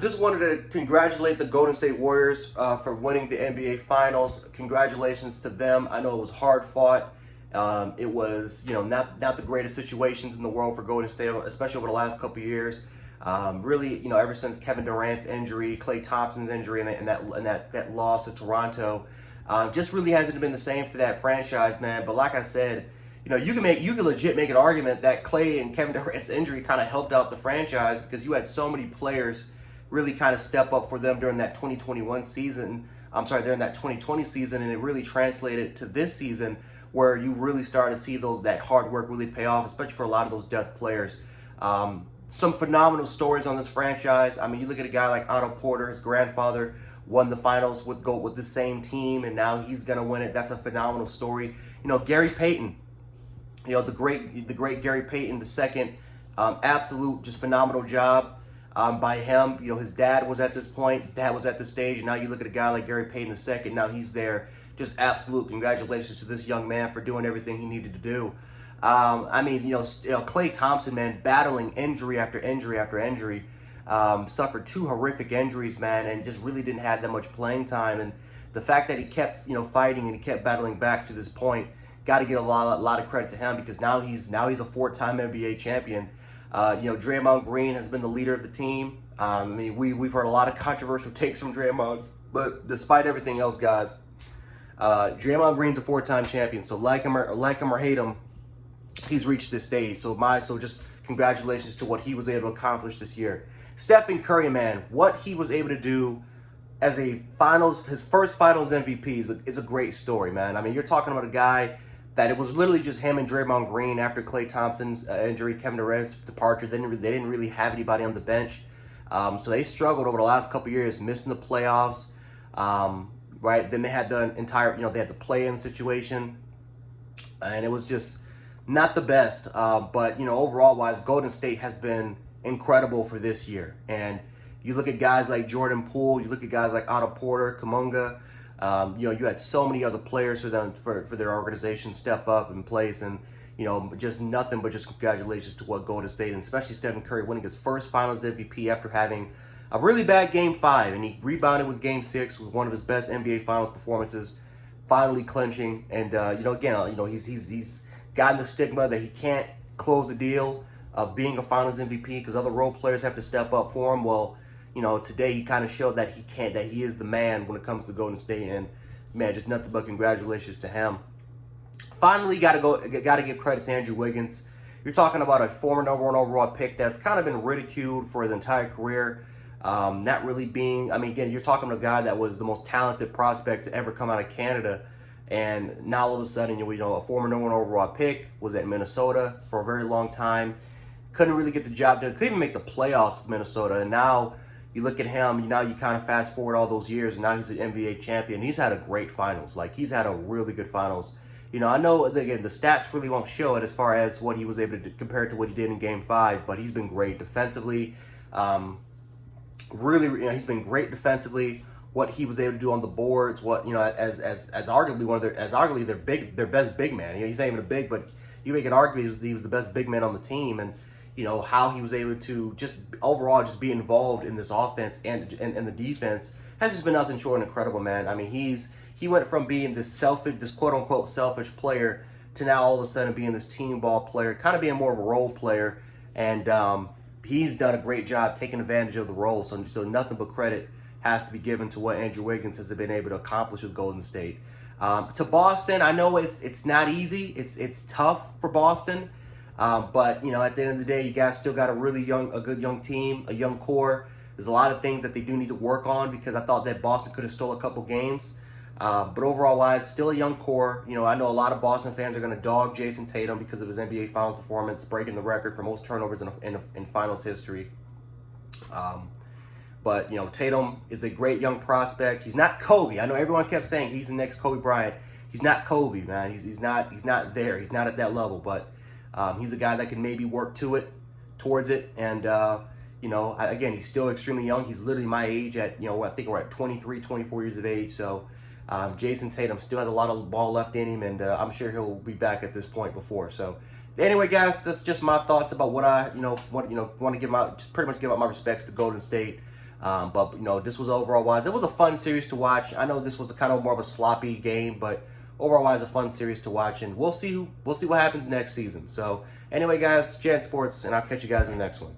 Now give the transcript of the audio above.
just wanted to congratulate the Golden State Warriors for winning the NBA Finals. Congratulations to them. I know it was hard fought. It was, not the greatest situations in the world for Golden State, especially over the last couple of years. Really, ever since Kevin Durant's injury, Klay Thompson's injury, and that loss to Toronto, just really hasn't been the same for that franchise, man. But like I said, you can legit make an argument that Klay and Kevin Durant's injury kind of helped out the franchise because you had so many players really kind of step up for them during that 2021 season. During that 2020 season, and it really translated to this season where you really started to see that hard work really pay off, especially for a lot of those depth players. Some phenomenal stories on this franchise. I mean, you look at a guy like Otto Porter, his grandfather won the finals with the same team, and now he's gonna win it. That's a phenomenal story. Gary Payton, the great Gary Payton II, absolute just phenomenal job by him. His dad was at this point, dad was at this stage, and now you look at a guy like Gary Payton II, now he's there. Just absolute congratulations to this young man for doing everything he needed to do. Klay Thompson, man, battling injury after injury after injury, suffered 2 horrific injuries, man, and just really didn't have that much playing time. And the fact that he kept, fighting and he kept battling back to this point, got to get a lot of credit to him because now he's a 4-time NBA champion. Draymond Green has been the leader of the team. We've heard a lot of controversial takes from Draymond, but despite everything else, guys, Draymond Green's a 4-time champion. So like him or hate him, he's reached this stage. So just congratulations to what he was able to accomplish this year. Stephen Curry, man, what he was able to do as his first finals MVP is a great story, man. I mean, you're talking about a guy that it was literally just him and Draymond Green after Klay Thompson's injury, Kevin Durant's departure. They didn't really have anybody on the bench. So they struggled over the last couple of years, missing the playoffs. Right? Then they had the entire, they had the play-in situation. And it was just not the best. But, overall-wise, Golden State has been incredible for this year. And you look at guys like Jordan Poole, you look at guys like Otto Porter, Kuminga. You had so many other players for them for their organization step up in place, and just nothing but just congratulations to what Golden State, and especially Stephen Curry winning his first Finals MVP after having a really bad Game 5, and he rebounded with Game 6 with one of his best NBA Finals performances, finally clinching. And he's gotten the stigma that he can't close the deal of being a Finals MVP because other role players have to step up for him. Well, today he kind of showed that he is the man when it comes to Golden State, and man, just nothing but congratulations to him. Finally, got to give credit to Andrew Wiggins. You're talking about a former #1 overall pick that's kind of been ridiculed for his entire career. Not really being, again, you're talking about a guy that was the most talented prospect to ever come out of Canada, and now all of a sudden, a former #1 overall pick was at Minnesota for a very long time. Couldn't really get the job done. Couldn't even make the playoffs with Minnesota, and now you look at him, you kind of fast forward all those years, and now he's an NBA champion. He's had a great finals. He's had a really good finals. I know, again, the stats really won't show it as far as what he was able to do compared to what he did in Game 5, but he's been great defensively. He's been great defensively. What he was able to do on the boards, as arguably their best big man. He's not even a big, but you can argue he was the best big man on the team, and how he was able to just overall just be involved in this offense and the defense has just been nothing short of incredible, man. He went from being this quote unquote selfish player to now all of a sudden being this team ball player, kind of being more of a role player, and he's done a great job taking advantage of the role. So nothing but credit has to be given to what Andrew Wiggins has been able to accomplish with Golden State. To Boston, I know it's not easy. It's tough for Boston. But at the end of the day, you guys still got a good young team, a young core. There's a lot of things that they do need to work on because I thought that Boston could have stole a couple games. But overall wise, still a young core. I know a lot of Boston fans are going to dog Jason Tatum because of his NBA Finals performance, breaking the record for most turnovers in Finals history. But Tatum is a great young prospect. He's not Kobe. I know everyone kept saying he's the next Kobe Bryant. He's not Kobe, man. He's not there. He's not at that level. But he's a guy that can maybe work towards it. And, again, he's still extremely young. He's literally my age I think we're at 23, 24 years of age. So Jason Tatum still has a lot of ball left in him, and I'm sure he'll be back at this point before. So anyway, guys, that's just my thoughts about what I, want to pretty much give out my respects to Golden State. But this was overall wise. It was a fun series to watch. I know this was a kind of more of a sloppy game, but overall wise, a fun series to watch. And we'll see what happens next season. So anyway, guys, Jan Sports, and I'll catch you guys in the next one.